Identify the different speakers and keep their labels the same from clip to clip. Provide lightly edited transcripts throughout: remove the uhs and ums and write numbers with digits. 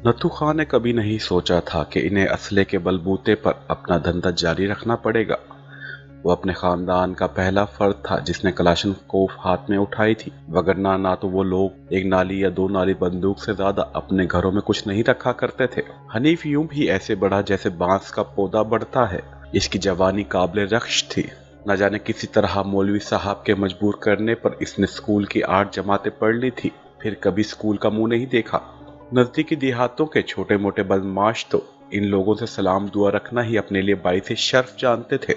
Speaker 1: नथु खां ने कभी नहीं सोचा था कि इन्हें असले के बलबूते पर अपना धंधा जारी रखना पड़ेगा। वो अपने खानदान का पहला फर्द था जिसने कलाशनकोव हाथ में उठाई थी, वगरना ना तो वो लोग एक नाली या दो नाली बंदूक से ज्यादा अपने घरों में कुछ नहीं रखा करते थे। हनीफ यूं भी ऐसे बढ़ा जैसे बांस का पौधा बढ़ता है। इसकी जवानी काबिले रख्श थी। न जाने किसी तरह मौलवी साहब के मजबूर करने पर इसने स्कूल की 8 जमातें पढ़ ली थी, फिर कभी स्कूल का मुंह नहीं देखा। नजदीकी देहातों के छोटे मोटे बदमाश तो इन लोगों से सलाम दुआ रखना ही अपने लिए बाइस शर्फ जानते थे।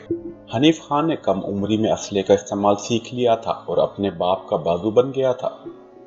Speaker 1: हनीफ खान ने कम उम्री में असले का इस्तेमाल सीख लिया था और अपने बाप का बाजू बन गया था।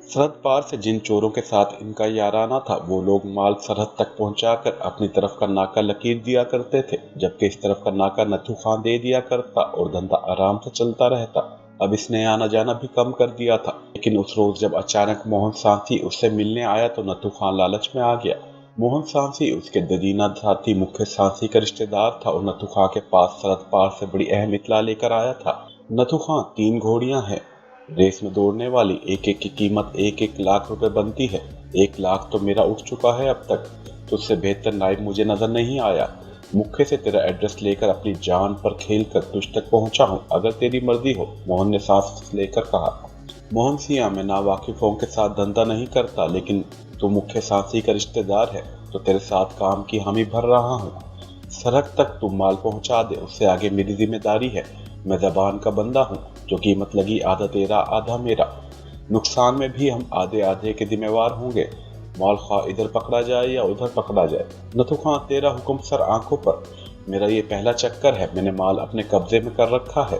Speaker 1: सरहद पार से जिन चोरों के साथ इनका याराना था, वो लोग माल सरहद तक पहुंचाकर अपनी तरफ का नाका लकीर दिया करते थे, जबकि इस तरफ का नाका नथु खान दे दिया करता और धंधा आराम से चलता रहता। अब इसने आना जाना भी कम कर दिया था, लेकिन उस रोज जब अचानक मोहन सांसी उससे मिलने आया तो नथु खान लालच में आ गया। मोहन सांसी उसके ददीना साथी मुख्य सांसी का रिश्तेदार था और नथु खां के पास सरहद पार से बड़ी अहम इत्तला लेकर आया था। नथु खां 3 घोड़ियां हैं, रेस में दौड़ने वाली, एक एक की कीमत 1-1 लाख रुपए बनती है। 1 लाख तो मेरा उठ चुका है अब तक। तुझसे बेहतर नायब मुझे नजर नहीं आया। मुख्य से तेरा एड्रेस लेकर अपनी जान पर खेल कर तुझ तक पहुंचा हूं, अगर तेरी मर्जी हो, मोहन ने सांस लेकर कहा। मोहन सिंह, मैं नावाकिफों के साथ धंधा नहीं करता, लेकिन तू मुख्य सांसी का रिश्तेदार है तो तेरे साथ काम की हामी भर रहा हूँ। सरहद तक तू माल पहुंचा दे, उससे आगे मेरी जिम्मेदारी है। मैं जबान का बंदा हूँ, जो कीमत लगी आधा तेरा आधा मेरा। नुकसान में भी हम आधे आधे के जिम्मेवार होंगे। माल खा इधर पकड़ा जाए या उधर पकड़ा जाए। नथु खां, तेरा हुक्म सर आंखों पर। मेरा ये पहला चक्कर है, मैंने माल अपने कब्जे में कर रखा है।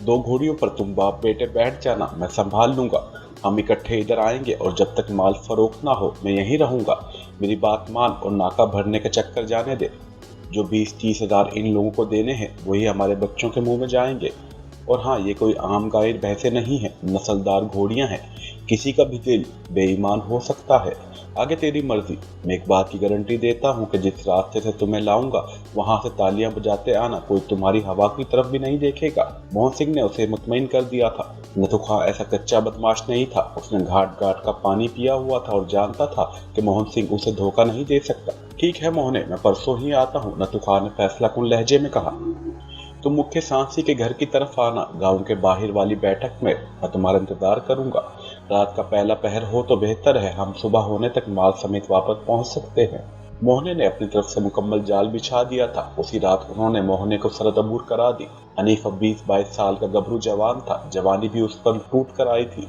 Speaker 1: 2 घोड़ियों पर तुम बाप बेटे बैठ जाना, मैं संभाल लूंगा। हम इकट्ठे इधर आएंगे और जब तक माल फरोख्त ना हो मैं यहीं रहूंगा। मेरी बात मान और नाका भरने का चक्कर जाने दे। जो 20-30 हजार इन लोगों को देने हैं वही हमारे बच्चों के मुंह में जाएंगे। और हाँ, ये कोई आम गाइर भैंसे नहीं है, नस्लदार घोड़ियां हैं। किसी का भी दिल बेईमान हो सकता है। आगे तेरी मर्जी। मैं एक बात की गारंटी देता हूँ कि जिस रास्ते से तुम्हें लाऊंगा वहां से तालियां बजाते आना, कोई तुम्हारी हवा की तरफ भी नहीं देखेगा। मोहन सिंह ने उसे मुतमईन कर दिया था। नथु खां ऐसा कच्चा बदमाश नहीं था। उसने घाट घाट का पानी पिया हुआ था और जानता था कि मोहन सिंह उसे धोखा नहीं दे सकता। ठीक है मोहने, मैं परसों ही आता हूँ, नथु खां ने फैसला कुन लहजे में कहा। तुम मुख्य सांसी के घर की तरफ आना, गांव के बाहर वाली बैठक में। मैं तुम्हारा इंतजार करूंगा। रात का पहला पहर हो तो बेहतर है, हम सुबह होने तक माल समेत वापस पहुंच सकते हैं। मोहने ने अपनी तरफ से मुकम्मल जाल बिछा दिया था। उसी रात उन्होंने मोहने को सरद अबूर करा दी। हनीफ अब 20-22 साल का गबरू जवान था। जवानी भी उस पर टूट कर आई थी।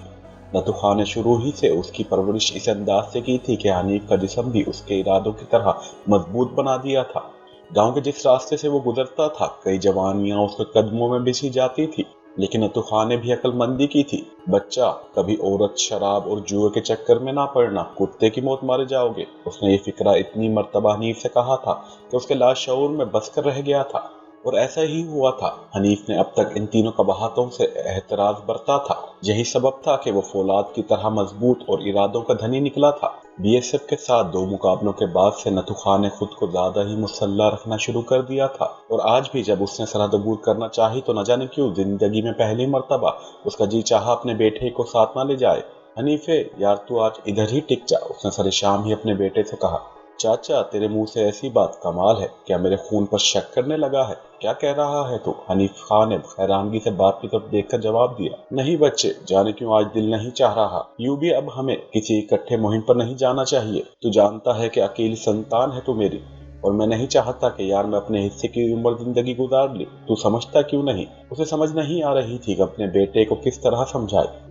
Speaker 1: नथु खां ने शुरू ही से उसकी परवरिश इस अंदाज से की थी कि हनीफ का जिस्म भी उसके इरादों की तरह मजबूत बना दिया था। गांव के जिस रास्ते से वो गुजरता था, कई जवानियां उसके कदमों में बिछी जाती थी, लेकिन नथु खां ने भी अक्लमंदी की थी। बच्चा, कभी औरत, शराब और जुए के चक्कर में ना पड़ना, कुत्ते की मौत मारे जाओगे। उसने ये फिक्रा इतनी मर्तबा हनीफ से कहा था कि उसके लाशऊर में बसकर रह गया था। और ऐसा ही हुआ था। हनीफ ने अब तक इन तीनों कबाहतों से एहतराज बरता था। यही सबब था कि वो फौलाद की तरह मजबूत और इरादों का धनी निकला था। बीएसएफ के साथ 2 मुकाबलों के बाद से नथु खां ने खुद को ज्यादा ही मुसल्ला रखना शुरू कर दिया था। और आज भी जब उसने सरहद अबूर करना चाही तो न जाने क्यों जिंदगी में पहली मर्तबा उसका जी चाहा अपने बेटे को साथ न ले जाए। हनीफे यार, तू आज इधर ही टिक जा, उसने सारे शाम ही अपने बेटे से कहा। चाचा, तेरे मुंह से ऐसी बात, कमाल है, क्या मेरे खून पर शक करने लगा है? क्या कह रहा है तू? हनीफ खान ने हैरानगी से बाप की तरफ देखकर जवाब दिया। नहीं बच्चे, जाने क्यों आज दिल नहीं चाह रहा। यूं भी अब हमें किसी इकट्ठे मुहिम पर नहीं जाना चाहिए। तू जानता है कि अकेली संतान है तू मेरी, और मैं नहीं चाहता कि यार मैं अपने हिस्से की उम्र जिंदगी गुजार ली। तू समझता क्यों नहीं? उसे समझ नहीं आ रही थी कि अपने बेटे को किस तरह समझाए।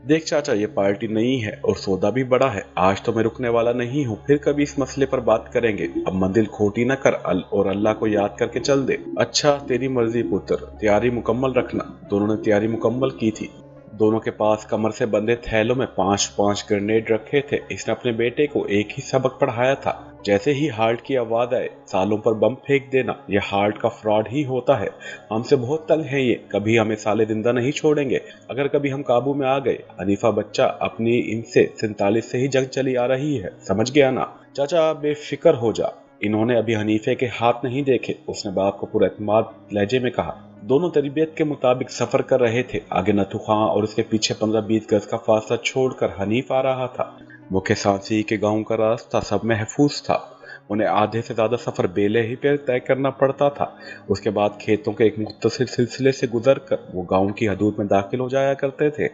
Speaker 1: देख चाचा, ये पार्टी नहीं है और सौदा भी बड़ा है। आज तो मैं रुकने वाला नहीं हूँ, फिर कभी इस मसले पर बात करेंगे। अब मंजिल खोटी न कर और अल्लाह को याद करके चल दे। अच्छा, तेरी मर्जी पुत्र, तैयारी मुकम्मल रखना। दोनों ने तैयारी मुकम्मल की थी। दोनों के पास कमर से बंधे थैलों में 5-5 ग्रेनेड रखे थे। इसने अपने बेटे को एक ही सबक पढ़ाया था, जैसे ही हार्ट की आवाज आए सालों पर बम फेंक देना। यह हार्ट का फ्रॉड ही होता है। हमसे बहुत तंग है ये, कभी हमें साले जिंदा नहीं छोड़ेंगे। अगर कभी हम काबू में आ गए, हनीफा बच्चा, अपनी इनसे 47 से ही जंग चली आ रही है, समझ गया ना? चाचा बेफिक्र हो जा, इन्होंने अभी हनीफे के हाथ नहीं देखे, उसने बाप को पूरा एतमाद लहजे में कहा। दोनों तरबियत के मुताबिक सफर कर रहे थे। आगे नथु खां और उसके पीछे 15-20 गज का फासला छोड़कर हनीफ आ रहा था। मुख्य सांसी के गांव का रास्ता सब महफूज था। उन्हें आधे से ज्यादा सफर बेले ही पे तय करना पड़ता था। उसके बाद खेतों के एक मुख्तसर सिलसिले से गुजरकर वो गांव की हदूद में दाखिल हो जाया करते थे।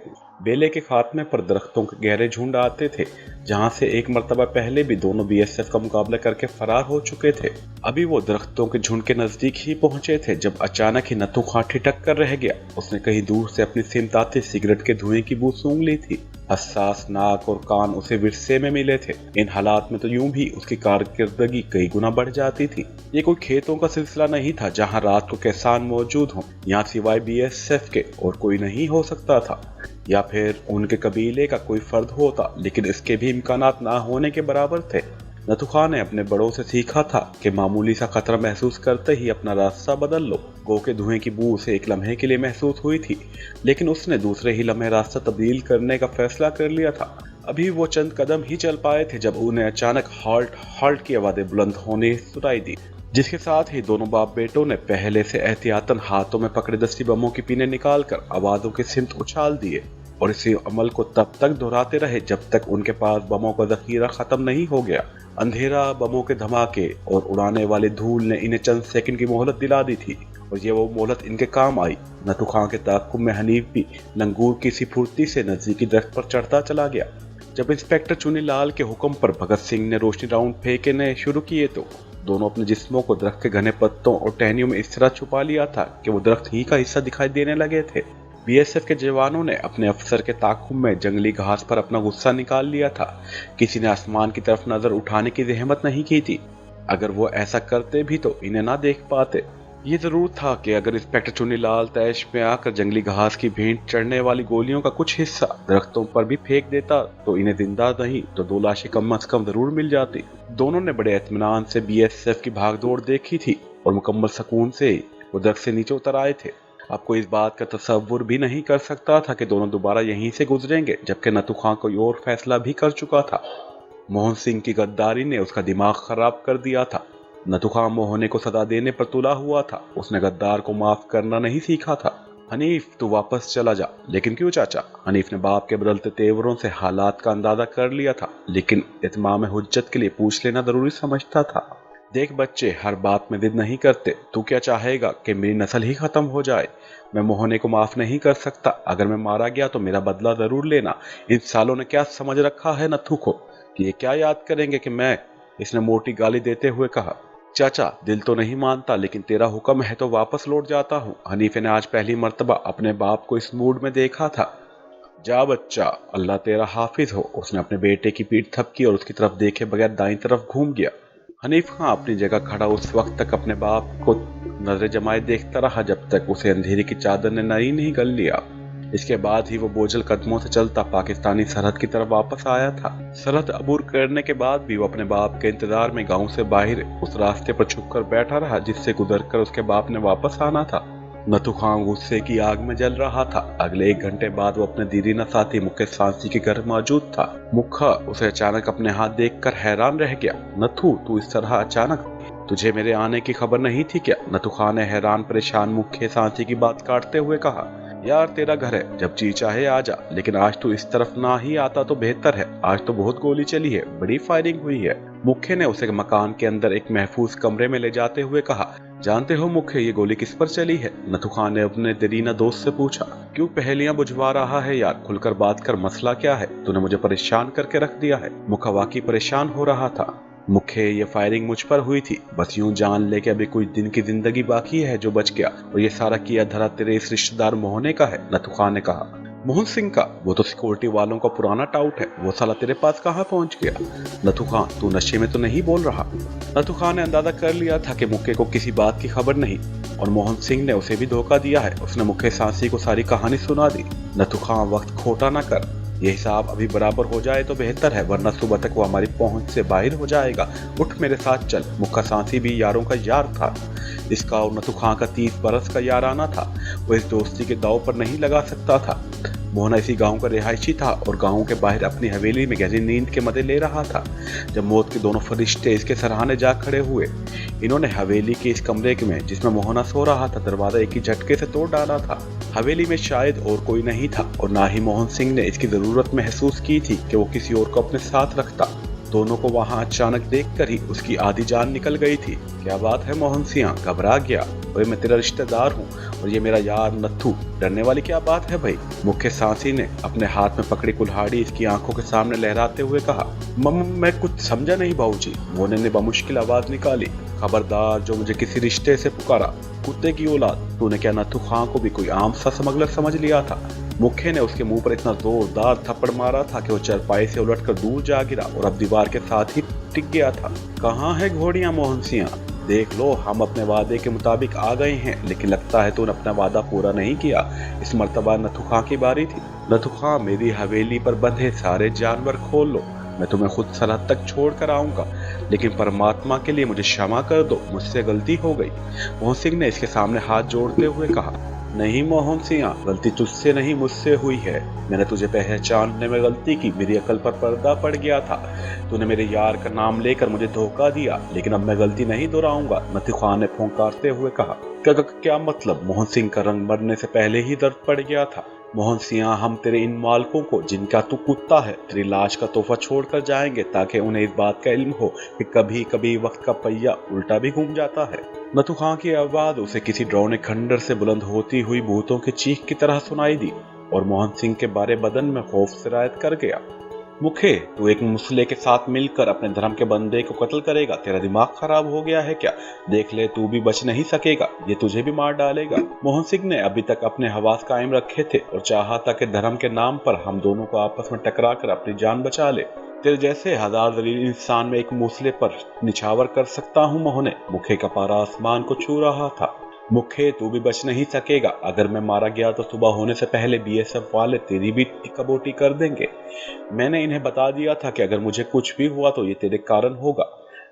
Speaker 1: बेले के खात्मे पर दरख्तों के गहरे झुंड आते थे, जहां से एक मर्तबा पहले भी दोनों बीएसएफ का मुकाबला करके फरार हो चुके थे। अभी वो दरख्तों के झुंड के नजदीक ही पहुंचे थे जब अचानक ही नथु खां ठिठक कर रह गया। उसने कहीं दूर से अपनी सिमत आते सिगरेट के धुएं की बू सूंघ ली थी। हसास नाक और कान उसे विरसे में मिले थे। इन हालात में तो यूं भी उसकी कारकर्दगी कई गुना बढ़ जाती थी। ये कोई खेतों का सिलसिला नहीं था जहां रात को किसान मौजूद हों। यहाँ सिवाय बीएसएफ के और कोई नहीं हो सकता था, या फिर उनके कबीले का कोई फर्द होता, लेकिन इसके भी इम्कानात ना होने के बराबर थे। नथु खां ने अपने बड़ों से सीखा था कि मामूली सा खतरा महसूस करते ही अपना रास्ता बदल लो। गो के धुएं की बू उसे एक लम्हे के लिए महसूस हुई थी, लेकिन उसने दूसरे ही लम्हे रास्ता तब्दील करने का फैसला कर लिया था। अभी वो चंद कदम ही चल पाए थे जब उन्हें अचानक हॉल्ट हॉल्ट की आवाजें बुलंद होने सुनाई दी, जिसके साथ ही दोनों बाप बेटों ने पहले से एहतियातन हाथों में पकड़े दस्ती बमों की पीने निकालकर आवाजों के सिमत उछाल दिए और इसी अमल को तब तक दोहराते रहे जब तक उनके पास बमों का जखीरा खत्म नहीं हो गया। अंधेरा, बमों के धमाके और उड़ाने वाले धूल ने इन्हें चंद सेकंड की मोहलत दिला दी थी, और ये वो मोहलत इनके काम आई। नथु खां के ताक़ुब में हनीफ भी लंगूर की सी फुर्ती से नजदीकी दरख्त पर चढ़ता चला गया। जब इंस्पेक्टर चुनीलाल के हुक्म पर भगत सिंह ने रोशनी राउंड फेंकने शुरू किए तो दोनों अपने जिस्मों को दरख्त के घने पत्तों और टहनियों में इस तरह छुपा लिया था कि वो दरख्त ही का हिस्सा दिखाई देने लगे थे। बीएसएफ के जवानों ने अपने अफसर के ताक़ुब में जंगली घास पर अपना गुस्सा निकाल लिया था। किसी ने आसमान की तरफ नजर उठाने की जहमत नहीं की थी। अगर वो ऐसा करते भी तो इन्हें ना देख पाते। ये जरूर था कि अगर इंस्पेक्टर चुनीलाल तैश में आकर जंगली घास की भेंट चढ़ने वाली गोलियों का कुछ हिस्सा दरख्तों पर भी फेंक देता तो इन्हें जिंदा नहीं तो 2 लाशें कम से कम जरूर मिल जाती। दोनों ने बड़े इत्मीनान से बीएसएफ की भागदौड़ देखी थी और मुकम्मल सुकून से वो दरख्त से नीचे उतर आए थे। अब कोई इस बात का तसव्वुर भी नहीं कर सकता था कि दोनों दोबारा यहीं से गुजरेंगे, जबकि नथु खां कोई और फैसला भी कर चुका था। मोहन सिंह की गद्दारी ने उसका दिमाग खराब कर दिया था। नथु खां मोहने को सजा देने पर तुला हुआ था। उसने गद्दार को माफ करना नहीं सीखा था। हनीफ, तू वापस चला जा। लेकिन क्यों चाचा? हनीफ ने बाप के बदलते तेवरों से हालात का अंदाजा कर लिया था, लेकिन इत्माम हुज्जत के लिए पूछ लेना जरूरी समझता था। देख बच्चे, हर बात में जिद नहीं करते। तू क्या चाहेगा कि मेरी नस्ल ही खत्म हो जाए? मैं मोहने को माफ नहीं कर सकता। अगर मैं मारा गया तो मेरा बदला जरूर लेना। इन सालों ने क्या समझ रखा है नथु को कि ये क्या याद करेंगे कि मैं? इसने मोटी गाली देते हुए कहा। चाचा, दिल तो नहीं मानता, लेकिन तेरा हुक्म है तो वापस लौट जाता हूँ। हनीफे ने आज पहली मर्तबा अपने बाप को इस मूड में देखा था। जा बच्चा, अल्लाह तेरा हाफिज हो। उसने अपने बेटे की पीठ थपकी और उसकी तरफ देखे बगैर दाईं तरफ घूम गया। हनीफ खां अपनी जगह खड़ा उस वक्त तक अपने बाप को नजर जमाए देखता रहा जब तक उसे अंधेरे की चादर ने नहीं गल लिया। इसके बाद ही वो बोझल कदमों से चलता पाकिस्तानी सरहद की तरफ वापस आया था। सरहद अबूर करने के बाद भी वो अपने बाप के इंतजार में गांव से बाहर उस रास्ते पर छुपकर बैठा रहा जिससे गुजरकर उसके बाप ने वापस आना था। नथु खां गुस्से की आग में जल रहा था। अगले 1 घंटे बाद वो अपने दीरीना साथी मुख्य सांसी के घर मौजूद था। मुखा उसे अचानक अपने हाथ देखकर हैरान रह गया। नथु, तू इस तरह अचानक? तुझे मेरे आने की खबर नहीं थी क्या? नथु खां ने हैरान परेशान मुख्य सांसी की बात काटते हुए कहा। यार, तेरा घर है, जब जी चाहे आ जा, लेकिन आज तू इस तरफ ना ही आता तो बेहतर है। आज तो बहुत गोली चली है, बड़ी फायरिंग हुई है। मुख्य ने उसे मकान के अंदर एक महफूज कमरे में ले जाते हुए कहा। जानते हो मुख्य, ये गोली किस पर चली है? नथु खां ने अपने दरीना दोस्त से पूछा। क्यों पहेलियां बुझवा रहा है यार? खुलकर बात कर, मसला क्या है? तूने मुझे परेशान करके रख दिया है। मुखा वाकई परेशान हो रहा था। मुख्य, ये फायरिंग मुझ पर हुई थी। बस यूं जान ले कि अभी कुछ दिन की जिंदगी बाकी है जो बच गया, और ये सारा किया धरा तेरे इस रिश्तेदार मोहने का है। नथु खां ने कहा। मोहन सिंह का? वो तो सिक्योरिटी वालों का पुराना टाउट है। वो साला तेरे पास कहाँ पहुंच गया? नथु खां, तू नशे में तो नहीं बोल रहा? नथु खां ने अंदाजा कर लिया था कि मुख्य को किसी बात की खबर नहीं, और मोहन सिंह ने उसे भी धोखा दिया है। उसने मुख्य सांसी को सारी कहानी सुना दी। नथु खां, वक्त खोटा ना कर। ये हिसाब अभी बराबर हो जाए तो बेहतर है, वरना सुबह तक वो हमारी पहुंच से बाहर हो जाएगा। उठ, मेरे साथ चल। मुख्य सांसी भी यारों का यार था। इसका और नथु खां का 30 बरस का याराना था। वो इस दोस्ती के दांव पर नहीं लगा सकता था। मोहना इसी गांव का रिहायशी था और गांव के बाहर अपनी हवेली में गहरी नींद के मजे ले रहा था जब मौत के दोनों फरिश्ते इसके सराहने जा खड़े हुए। इन्होंने हवेली के इस कमरे में जिसमें मोहना सो रहा था दरवाजा एक ही झटके से तोड़ डाला था। हवेली में शायद और कोई नहीं था और ना ही मोहन सिंह ने इसकी जरूरत महसूस की थी कि वो किसी और को अपने साथ रखता। दोनों को वहां अचानक देखकर ही उसकी आधी जान निकल गई थी। क्या बात है मोहन सिंह, घबरा गया? भाई मैं तेरा रिश्तेदार हूँ और ये मेरा यार नथु, डरने वाली क्या बात है भाई? मुख्य सांसी ने अपने हाथ में पकड़ी कुल्हाड़ी इसकी आंखों के सामने लहराते हुए कहा। मैं कुछ समझा नहीं बाबूजी, मोहन ने बमुश्किल आवाज निकाली। खबरदार जो मुझे किसी रिश्ते से पुकारा, कुत्ते की औलाद। तूने क्या नथु खां को भी कोई आम सा स्मगलर समझ लिया था? मुख्य ने उसके मुंह पर इतना जोरदार थप्पड़ मारा था कि वो चारपाई से उलटकर दूर जा गिरा और अब दीवार के साथ ही टिक गया था। कहाँ है घोड़ियां मोहन सिंह? देख लो, हम अपने वादे के मुताबिक आ गए हैं, लेकिन लगता है तूने अपना वादा पूरा नहीं किया। इस मर्तबा नथु खां की बारी थी। नथु खां, मेरी हवेली पर बंधे सारे जानवर खोल लो, मैं तुम्हें खुद सरहद तक छोड़ कर आऊंगा, लेकिन परमात्मा के लिए मुझे क्षमा कर दो, मुझसे गलती हो गई। मोहन सिंह ने इसके सामने हाथ जोड़ते हुए कहा। नहीं मोहन सिंह, गलती तुझसे नहीं मुझसे हुई है। मैंने तुझे पहचानने में गलती की, मेरी अकल पर पर्दा पड़ गया था। तूने मेरे यार का नाम लेकर मुझे धोखा दिया, लेकिन अब मैं गलती नहीं दोहराऊंगा, नथु खां ने फौंकारते हुए कहा। क्या मतलब? मोहन सिंह का रंग मरने से पहले ही दर्द पड़ गया था। मोहन सिंह, हम तेरे इन मालकों को जिनका तू कुत्ता है तेरी लाश का तोहफा छोड़कर जाएंगे, ताकि उन्हें इस बात का इल्म हो कि कभी कभी वक्त का पहिया उल्टा भी घूम जाता है। नथु खां की आवाज उसे किसी डरावने खंडर से बुलंद होती हुई भूतों की चीख की तरह सुनाई दी और मोहन सिंह के बारे बदन में खौफ सिरायत कर गया। मुखे, तू एक मुसले के साथ मिलकर अपने धर्म के बंदे को कत्ल करेगा? तेरा दिमाग खराब हो गया है क्या? देख ले, तू भी बच नहीं सकेगा, ये तुझे भी मार डालेगा। मोहन सिंह ने अभी तक अपने हवास कायम रखे थे और चाहा था कि धर्म के नाम पर हम दोनों को आपस में टकरा कर अपनी जान बचा ले। तेरे जैसे हजार दलील इंसान में एक मूसले पर निछावर कर सकता हूँ मोहने। मुखे का पारा आसमान को छू रहा था। मुखे, तू भी बच नहीं सकेगा। अगर मैं मारा गया तो सुबह होने से पहले बीएसएफ वाले तेरी भी टिक्का-बोटी कर देंगे। मैंने इन्हें बता दिया था कि अगर मुझे कुछ भी हुआ तो ये तेरे कारण होगा।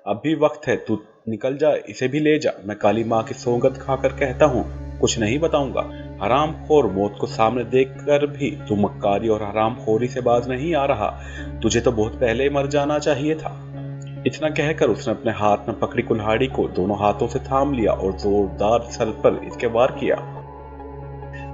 Speaker 1: अब भी वक्त है, तू निकल जा, इसे भी ले जा। मैं काली माँ की सौगंध खाकर कहता हूँ, कुछ नहीं बताऊंगा। हरामखोर, मौत को सामने देखकर भी तू मक्कारी और हरामखोरी से बाज नहीं आ रहा। तुझे तो बहुत पहले मर जाना चाहिए था। इतना कहकर उसने अपने हाथ में पकड़ी कुल्हाड़ी को दोनों हाथों से थाम लिया और जोरदार सर पर इसके वार किया।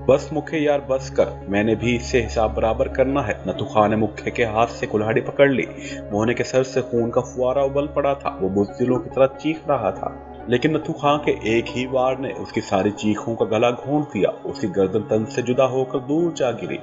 Speaker 1: बस मुखे यार, बस कर, मैंने भी इससे हिसाब बराबर करना है। नथु खां ने मुखे के हाथ से कुल्हाड़ी पकड़ ली। मोहने के सर से खून का फुआरा उबल पड़ा था। वो बुज़दिलों की तरह चीख रहा था, लेकिन नथु खां के एक ही वार ने उसकी सारी चीखों का गला घोंट दिया। उसकी गर्दन तन से जुदा होकर दूर जा गिरी।